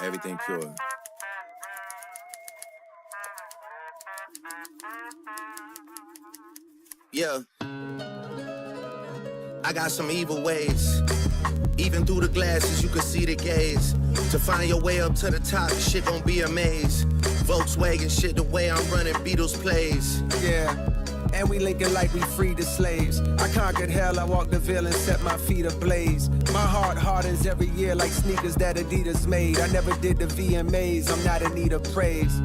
Everything pure. Yeah. I got some evil ways. Even through the glasses, you can see the gaze. To find your way up to the top, shit gon' be a maze. Volkswagen shit, the way I'm running Beatles plays. Yeah. And we linking like we freed the slaves. I conquered hell, I walked the veil and set my feet ablaze. My heart hardens every year like sneakers that Adidas made. I never did the VMAs, I'm not in need of praise.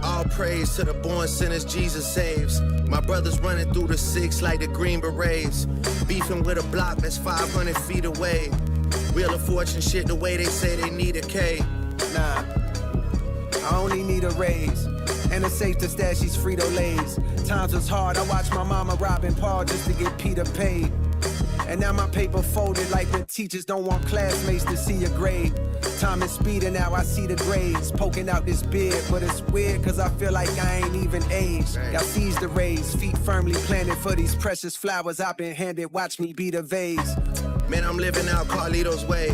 All praise to the born sinners Jesus saves. My brothers running through the six like the Green Berets. Beefing with a block that's 500 feet away. Wheel of Fortune shit the way they say they need a K. Nah, I only need a raise. And a safe to stash these Frito-Lays. Times was hard, I watched my mama robbing Paul just to get Peter paid. And now my paper folded like when teachers don't want classmates to see your grade. Time is speeding now, I see the grades poking out this beard. But it's weird cause I feel like I ain't even aged. Y'all seize the rays, feet firmly planted for these precious flowers I've been handed, watch me be the vase. Man, I'm living out Carlito's way.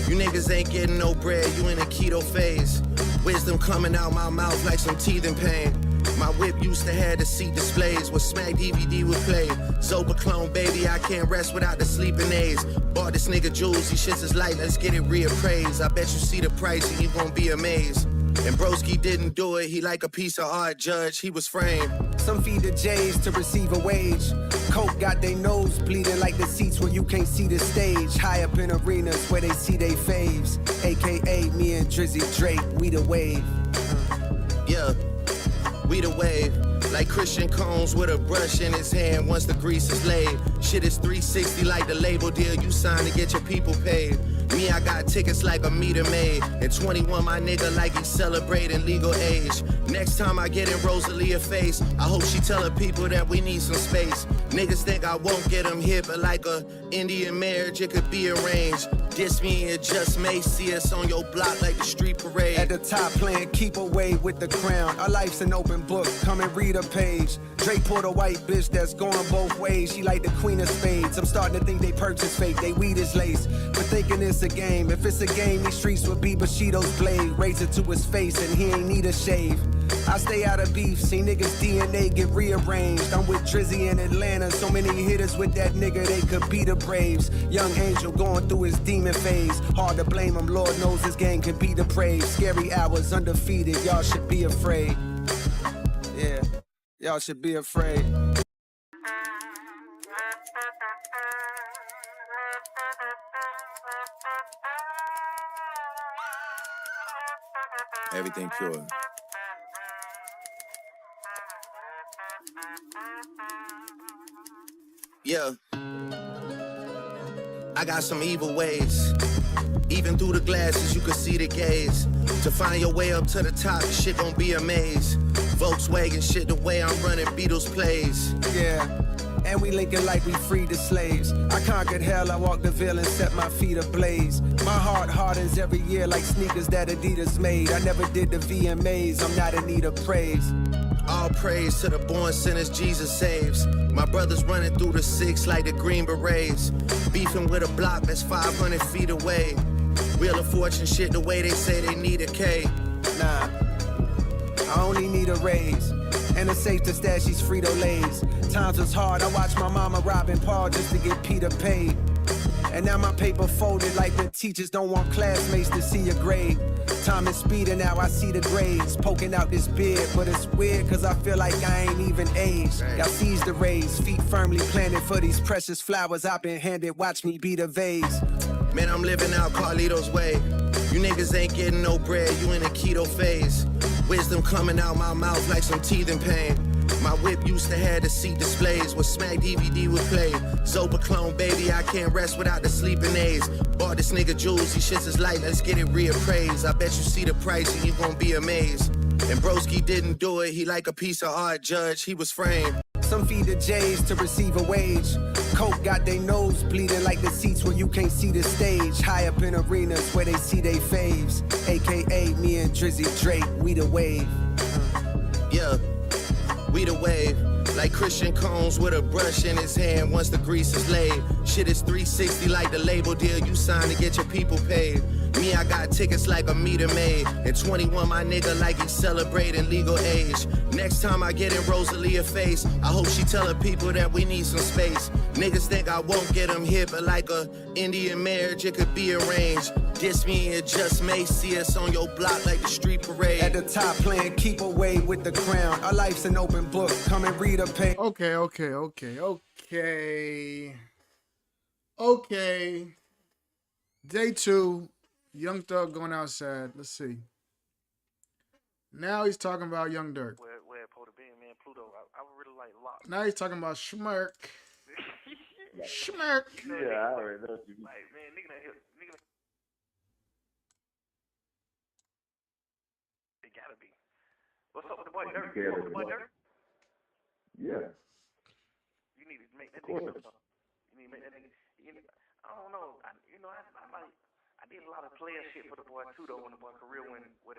You niggas ain't getting no bread, you in a keto phase. Wisdom coming out my mouth like some teething pain. My whip used to have the seat displays. What Smack DVD would play. Zoba clone, baby, I can't rest without the sleeping aids. Bought this nigga jewels, these shits is light, let's get it reappraised. I bet you see the price and you gon' be amazed. And Broski didn't do it, he like a piece of art, judge, he was framed. Some feed the J's to receive a wage. Coke got they nose bleeding like the seats where you can't see the stage. High up in arenas where they see they faves. AKA me and Drizzy Drake, we the wave. Yeah, we the wave. Like Christian Combs with a brush in his hand once the grease is laid. Shit is 360 like the label deal you signed to get your people paid. Me, I got tickets like a meter maid. At 21, my nigga like he's celebrating legal age. Next time I get in Rosalia face, I hope she tell her people that we need some space. Niggas think I won't get them hit, but like a Indian marriage, it could be arranged. Diss me and just may see us on your block like the street parade. At the top playing keep away with the crown. Our life's an open book, come and read a page. Drake pulled a white bitch that's going both ways. She like the queen of spades. I'm starting to think they purchase fake, they weed is lace. But thinking it's a game, if it's a game, these streets would be Bushido's blade. Raise it to his face and he ain't need a shave. I stay out of beef, see niggas DNA get rearranged. I'm with Drizzy in Atlanta, so many hitters with that nigga, they could be the Braves. Young Angel going through his demon phase. Hard to blame him, Lord knows his gang can be the praise. Scary hours, undefeated, y'all should be afraid. Yeah, y'all should be afraid. Everything pure. Yeah. I got some evil ways. Even through the glasses, you can see the gaze. To find your way up to the top, shit gon' be a maze. Volkswagen shit, the way I'm running Beatles plays. Yeah. And we linking like we freed the slaves. I conquered hell, I walked the veil and set my feet ablaze. My heart hardens every year like sneakers that Adidas made. I never did the VMAs, I'm not in need of praise. All praise to the born sinners Jesus saves. My brothers running through the six like the Green Berets. Beefing with a block that's 500 feet away. Wheel of Fortune shit the way they say they need a K. Nah, I only need a raise. And a safe to stash these Frito-Lays. Times was hard, I watched my mama robbing Paul just to get Peter paid. And now my paper folded like when teachers don't want classmates to see your grade. Time is speeding now, I see the grades poking out this beard. But it's weird cause I feel like I ain't even aged. Y'all seize the rays, feet firmly planted for these precious flowers I've been handed, watch me be the vase. Man, I'm living out Carlito's way. You niggas ain't getting no bread, you in a keto phase. Wisdom coming out my mouth like some teething pain. My whip used to have the seat displays. What Smack DVD would play. Zoba clone, baby, I can't rest without the sleeping aids. Bought this nigga jewels, these shits is light, let's get it reappraised. I bet you see the price and you gon' be amazed. And Broski didn't do it, he like a piece of art, judge, he was framed. Some feed the J's to receive a wage. Coke got they nose bleeding like the seats where you can't see the stage. High up in arenas where they see they faves. AKA me and Drizzy Drake, we the wave. Yeah, we the wave. like Christian Combs with a brush in his hand once the grease is laid. Shit is 360 like the label deal you sign to get your people paid. Me, I got tickets like a meter maid. And 21, my nigga, like he's celebrating legal age. Next time I get in Rosalia face, I hope she tell her people that we need some space. Niggas think I won't get them hit, but like a Indian marriage, it could be arranged. Diss me, it just may see us on your block like the street parade. At the top playing keep away with the crown. Our life's an open book. Come and read a page. Okay. Day 2. Young Thug going outside. Let's see. Now he's talking about Young Durk. Where Porter Ben, man, Pluto. I would really like Lock. Now he's talking about Schmirk. Schmirk. Yeah, I already know you. Like, man, nigga. It gotta be. What's up with the boy Durk? You with the boy Durk? Yeah. You need to make that nigga something. You need to make that nigga. I don't know. I did a lot of player shit for the boy too, though, when the boy career went where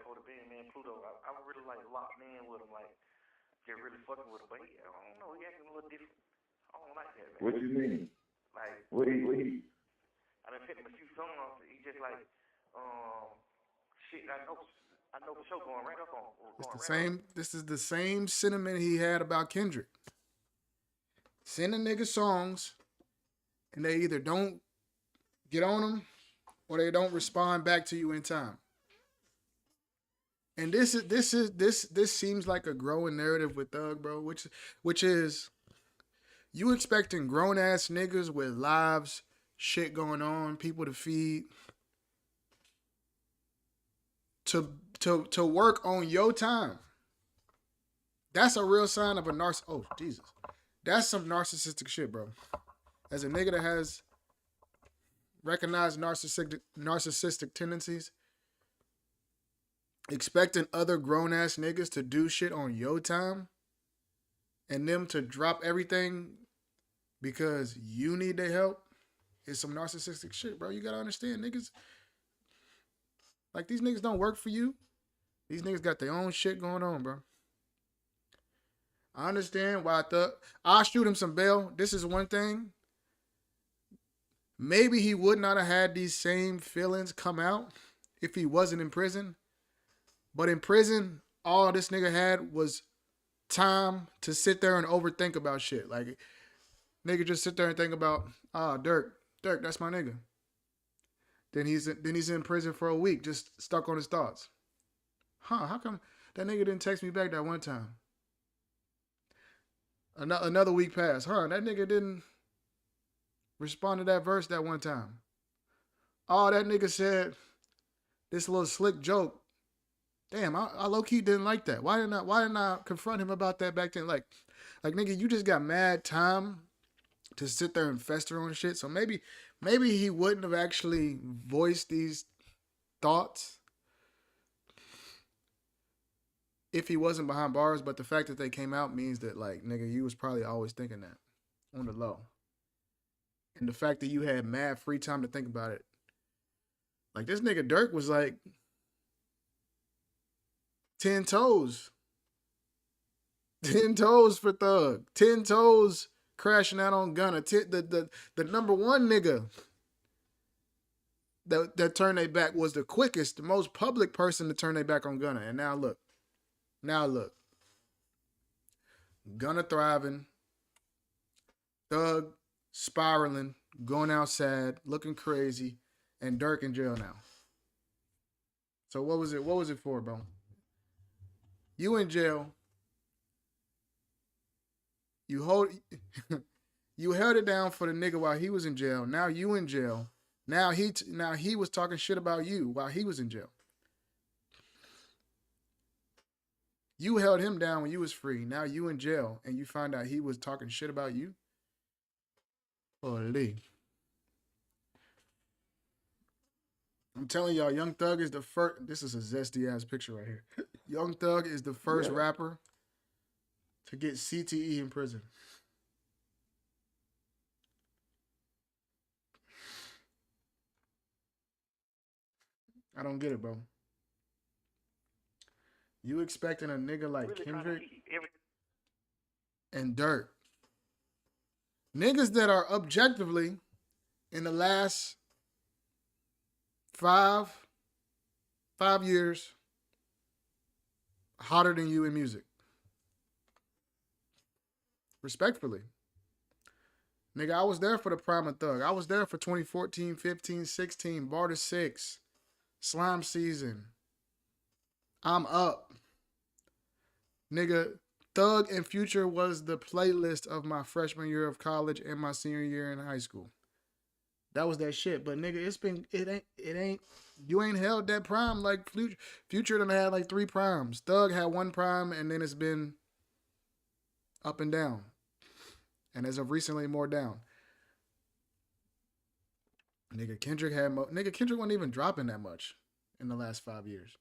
Porter Ben, man, Pluto. I would really like lock in with him, like get really fucking with him. But I don't know, he acting a little different. I don't like that, man. What you mean? Like, What he? I done sent him a few songs. He just like, shit. I know for sure going right up on. This is the same sentiment he had about Kendrick. Send a nigga songs, and they either don't get on them or they don't respond back to you in time. And this seems like a growing narrative with Thug, bro, which is you expecting grown ass niggas with lives, shit going on, people to feed, to work on your time. That's a real sign of a oh Jesus. That's some narcissistic shit, bro. As a nigga that has recognized narcissistic tendencies, expecting other grown-ass niggas to do shit on your time and them to drop everything because you need their help is some narcissistic shit, bro. You gotta understand, niggas. Like, these niggas don't work for you. These niggas got their own shit going on, bro. I understand why I'll shoot him some bail. This is one thing. Maybe he would not have had these same feelings come out if he wasn't in prison. But in prison, all this nigga had was time to sit there and overthink about shit. Like, nigga just sit there and think about, Durk, that's my nigga. Then he's in prison for a week, just stuck on his thoughts. How come that nigga didn't text me back that one time? Another week passed. That nigga didn't respond to that verse that one time. Oh, that nigga said this little slick joke. Damn, I low-key didn't like that. Why didn't I confront him about that back then? Like nigga, you just got mad time to sit there and fester on shit. So maybe he wouldn't have actually voiced these thoughts if he wasn't behind bars. But the fact that they came out means that, like, nigga, you was probably always thinking that on the low. And the fact that you had mad free time to think about it. Like, this nigga Durk was like 10 toes. 10 toes for Thug. 10 toes crashing out on Gunna. The number one nigga that turned their back was the quickest, the most public person to turn their back on Gunna. And now look. Gunna thriving. Thug spiraling, going outside, looking crazy, and Durk in jail now. So what was it for, bro? You in jail. You held it down for the nigga while he was in jail. Now you in jail. Now he was talking shit about you while he was in jail. You held him down when you was free. Now you in jail and you find out he was talking shit about you. Holy. I'm telling y'all, Young Thug is the first. This is a zesty ass picture right here. Young Thug is the first rapper to get CTE in prison. I don't get it, bro. You expecting a nigga like really Kendrick? and Durk. Niggas that are objectively in the last five years hotter than you in music. Respectfully. Nigga, I was there for the prime of Thug. I was there for 2014, 15, 16, Barter 6, Slime Season. I'm up. Nigga, Thug and Future was the playlist of my freshman year of college and my senior year in high school. That was that shit. But nigga, it ain't, you ain't held that prime like Future. Future done had like 3 primes. Thug had 1 prime and then it's been up and down. And as of recently, more down. Nigga, Kendrick wasn't even dropping that much in the last 5 years.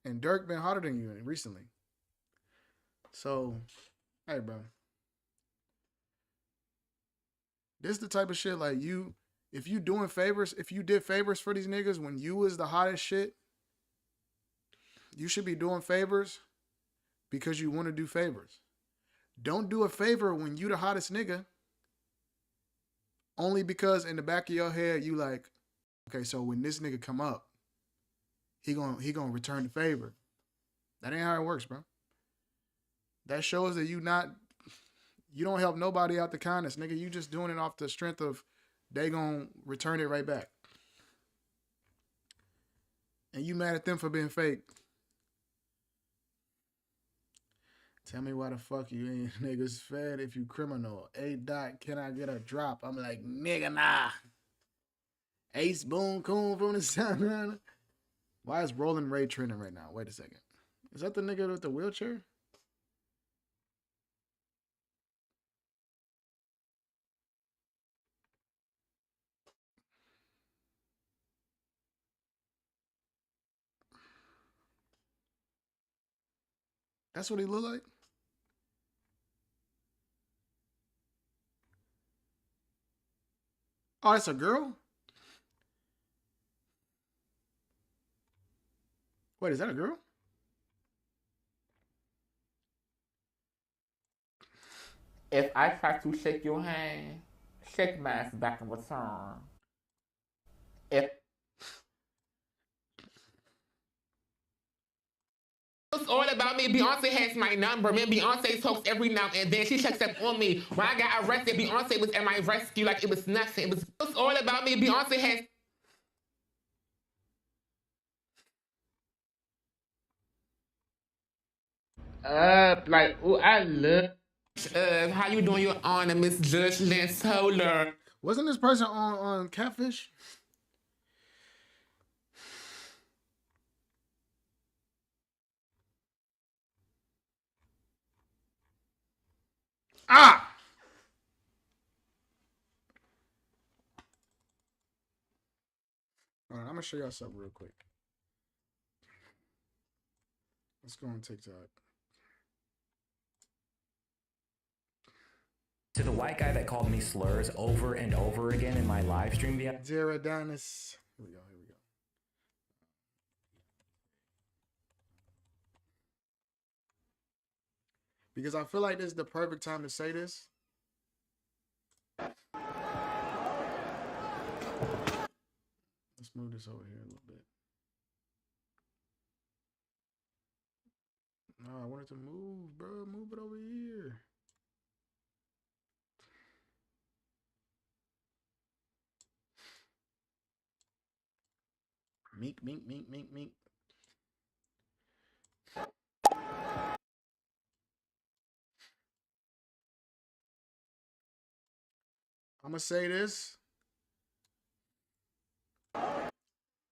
And Durk been hotter than you recently. So, hey, bro. This is the type of shit like if you did favors for these niggas when you was the hottest shit, you should be doing favors because you want to do favors. Don't do a favor when you the hottest nigga only because in the back of your head you like, okay, so when this nigga come up, he gonna return the favor. That ain't how it works, bro. That shows that you don't help nobody out the kindness, nigga. You just doing it off the strength of they gonna return it right back. And you mad at them for being fake. Tell me why the fuck you ain't niggas fed if you criminal. A dot, can I get a drop? I'm like, nigga, nah. Ace Boone Coon from the Sound. Why is Rolling Ray trending right now? Wait a second. Is that the nigga with the wheelchair? That's what he look like? Oh, that's a girl? Wait, is that a girl? If I try to shake your hand, shake my ass back in return. If it's all about me, Beyonce has my number. Man, Beyonce talks every now and then. She checks up on me. When I got arrested, Beyonce was at my rescue like it was nothing. It's all about me. Beyonce has like, oh, I love. How you doing, Your Honor, Miss Judge Lance Toller? Wasn't this person on Catfish? Ah! All right, I'm going to show y'all something real quick. Let's go on TikTok. To the white guy that called me slurs over and over again in my live stream the Zeradonis. Here we go. Because I feel like this is the perfect time to say this. Let's move this over here a little bit. No, I wanted to move, bro. Move it over here. Meek. I'm going to say this. I'm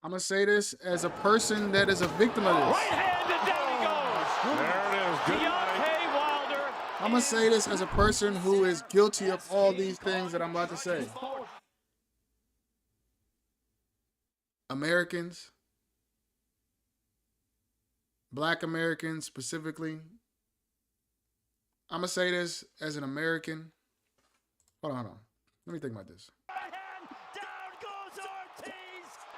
going to say this as a person that is a victim of this. Right hand and down he goes. There it is. Good Deontay Wilder. I'm going to say this as a person who is guilty of all these things that I'm about to say. Americans, Black Americans specifically. I'm going to say this as an American. Hold on. Let me think about this. Down goes Ortiz.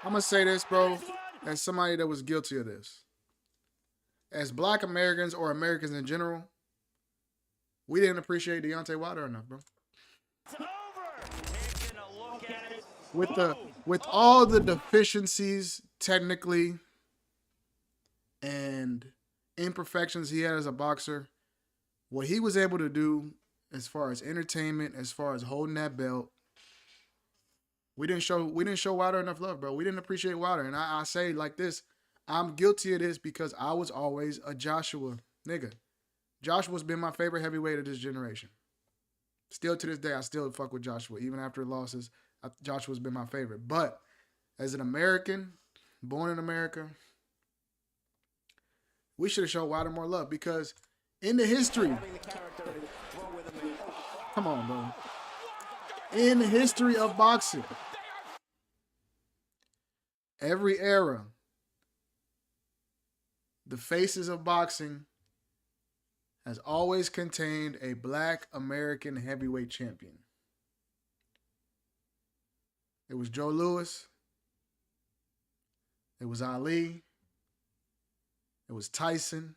I'm going to say this, bro, as somebody that was guilty of this. As Black Americans or Americans in general, We didn't appreciate Deontay Wilder enough, bro. It's over. Taking a look at it. With all the deficiencies technically and imperfections he had as a boxer, what he was able to do as far as entertainment, as far as holding that belt, we didn't show Wilder enough love, bro. We didn't appreciate Wilder. And I say like this, I'm guilty of this because I was always a Joshua nigga. Joshua's been my favorite heavyweight of this generation. Still to this day, I still fuck with Joshua. Even after losses, Joshua's been my favorite. But as an American, born in America, we should have shown Wilder more love because in the history, come on, bro. In the history of boxing, every era, the faces of boxing has always contained a black American heavyweight champion. It was Joe Louis. It was Ali. It was Tyson.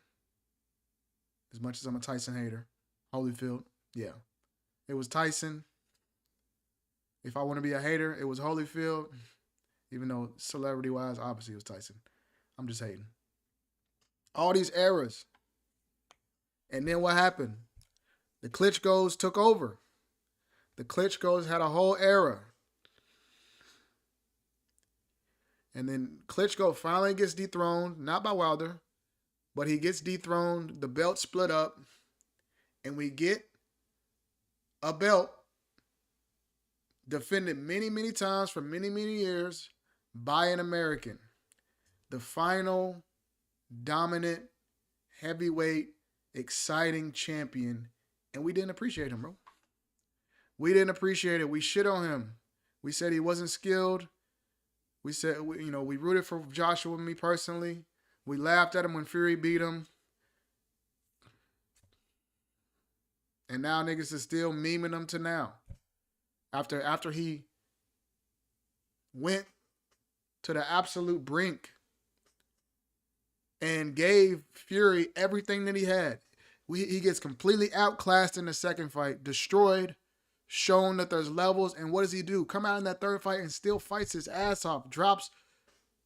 As much as I'm a Tyson hater. Holyfield. Yeah. It was Tyson. If I want to be a hater, it was Holyfield. Even though celebrity-wise, obviously it was Tyson. I'm just hating. All these eras. And then what happened? The Klitschko's took over. The Klitschko's had a whole era. And then Klitschko finally gets dethroned, not by Wilder, but he gets dethroned, the belt split up, and we get a belt defended many, many times for many, many years by an American. The final dominant heavyweight exciting champion, and we didn't appreciate him, bro. We didn't appreciate it. We shit on him. We said he wasn't skilled. We said, we rooted for Joshua and me personally. We laughed at him when Fury beat him. And now niggas is still memeing him to now. After he went to the absolute brink and gave Fury everything that he had. He gets completely outclassed in the second fight, destroyed, shown that there's levels, and what does he do? Come out in that third fight and still fights his ass off, drops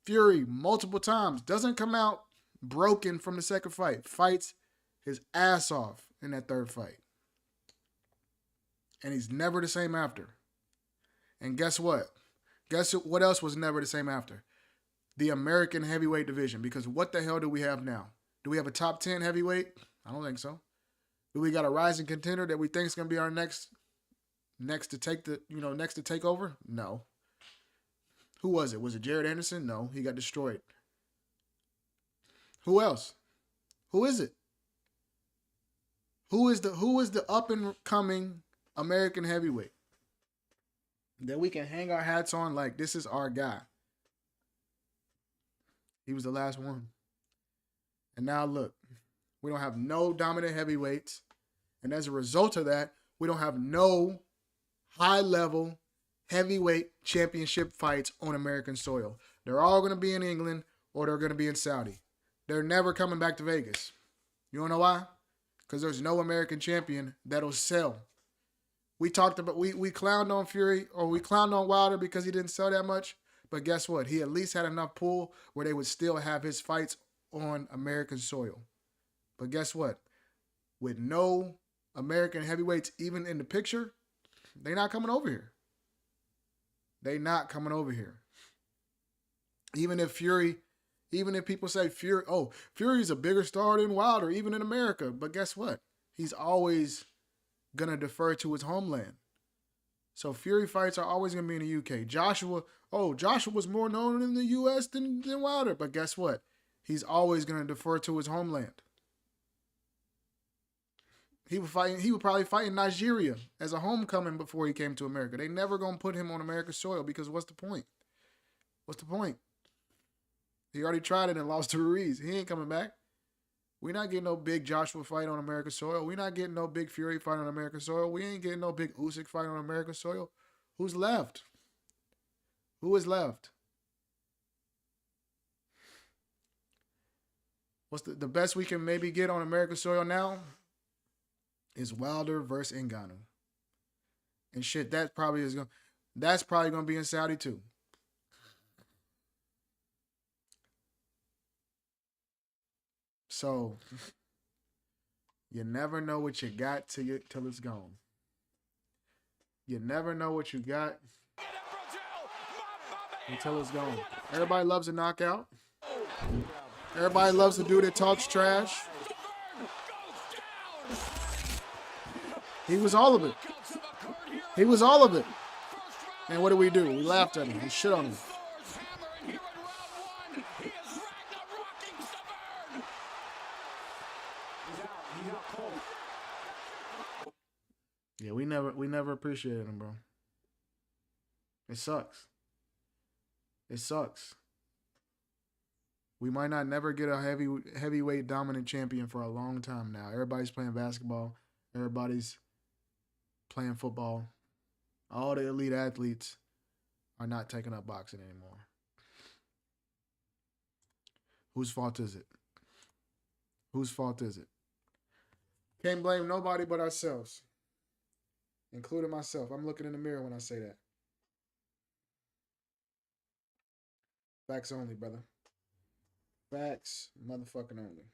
Fury multiple times, doesn't come out broken from the second fight, fights his ass off in that third fight. And he's never the same after. And guess what? Guess what else was never the same after? The American heavyweight division. Because what the hell do we have now? Do we have a top 10 heavyweight? I don't think so. Do we got a rising contender that we think is going to be our next to take over? No. Who was it? Was it Jared Anderson? No, he got destroyed. Who else? Who is it? Who is the up and coming American heavyweight that we can hang our hats on like this is our guy? He was the last one. And now look, we don't have no dominant heavyweights. And as a result of that, we don't have no high-level heavyweight championship fights on American soil. They're all going to be in England or they're going to be in Saudi. They're never coming back to Vegas. You want to know why? Because there's no American champion that'll sell. We clowned on Fury, or we clowned on Wilder because he didn't sell that much. But guess what? He at least had enough pull where they would still have his fights on American soil. But guess what? With no American heavyweights even in the picture, they're not coming over here. They're not coming over here. Even if people say Fury's a bigger star than Wilder, even in America. But guess what? He's always going to defer to his homeland. So Fury fights are always going to be in the UK. Joshua's more known in the US than Wilder. But guess what? He's always going to defer to his homeland. He would probably fight in Nigeria as a homecoming before he came to America. They never going to put him on American soil because what's the point? What's the point? He already tried it and lost to Ruiz. He ain't coming back. We're not getting no big Joshua fight on American soil. We're not getting no big Fury fight on American soil. We ain't getting no big Usyk fight on American soil. Who's left? Who is left? What's the best we can maybe get on American soil now? is Wilder versus Ngannou. And shit, that's probably gonna be in Saudi too. So you never know what you got till it's gone. You never know what you got until it's gone. Everybody loves a knockout. Everybody loves the dude that talks trash. He was all of it. He was all of it. And what did we do? We laughed at him. We shit on him. Yeah, we never appreciated him, bro. It sucks. It sucks. We might not never get a heavyweight dominant champion for a long time now. Everybody's playing basketball. Everybody's playing football. All the elite athletes are not taking up boxing anymore. Whose fault is it? Whose fault is it? Can't blame nobody but ourselves, including myself. I'm looking in the mirror when I say that. Facts only, brother. Facts motherfucking only.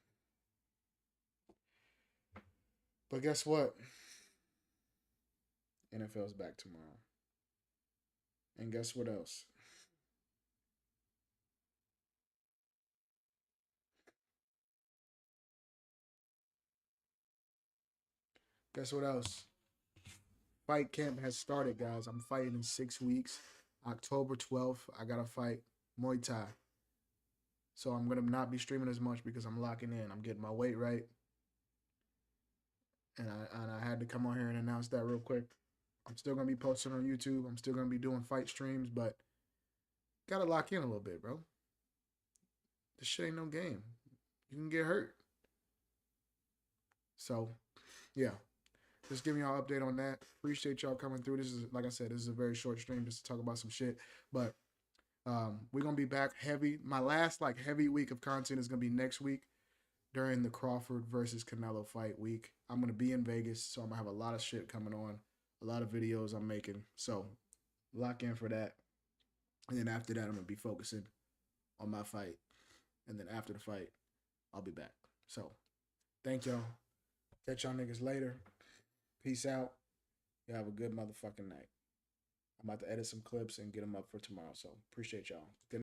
But guess what? NFL's back tomorrow. And guess what else? Guess what else? Fight camp has started, guys. I'm fighting in 6 weeks. October 12th, I got to fight Muay Thai. So I'm going to not be streaming as much because I'm locking in. I'm getting my weight right. And I had to come on here and announce that real quick. I'm still going to be posting on YouTube. I'm still going to be doing fight streams, but got to lock in a little bit, bro. This shit ain't no game. You can get hurt. So, yeah. Just giving y'all an update on that. Appreciate y'all coming through. This is, like I said, this is a very short stream just to talk about some shit. But we're going to be back heavy. My last heavy week of content is going to be next week during the Crawford versus Canelo fight week. I'm going to be in Vegas, so I'm going to have a lot of shit coming on, a lot of videos I'm making. So lock in for that. And then after that, I'm going to be focusing on my fight. And then after the fight, I'll be back. So thank y'all. Catch y'all niggas later. Peace out. You have a good motherfucking night. I'm about to edit some clips and get them up for tomorrow. So appreciate y'all. Good night.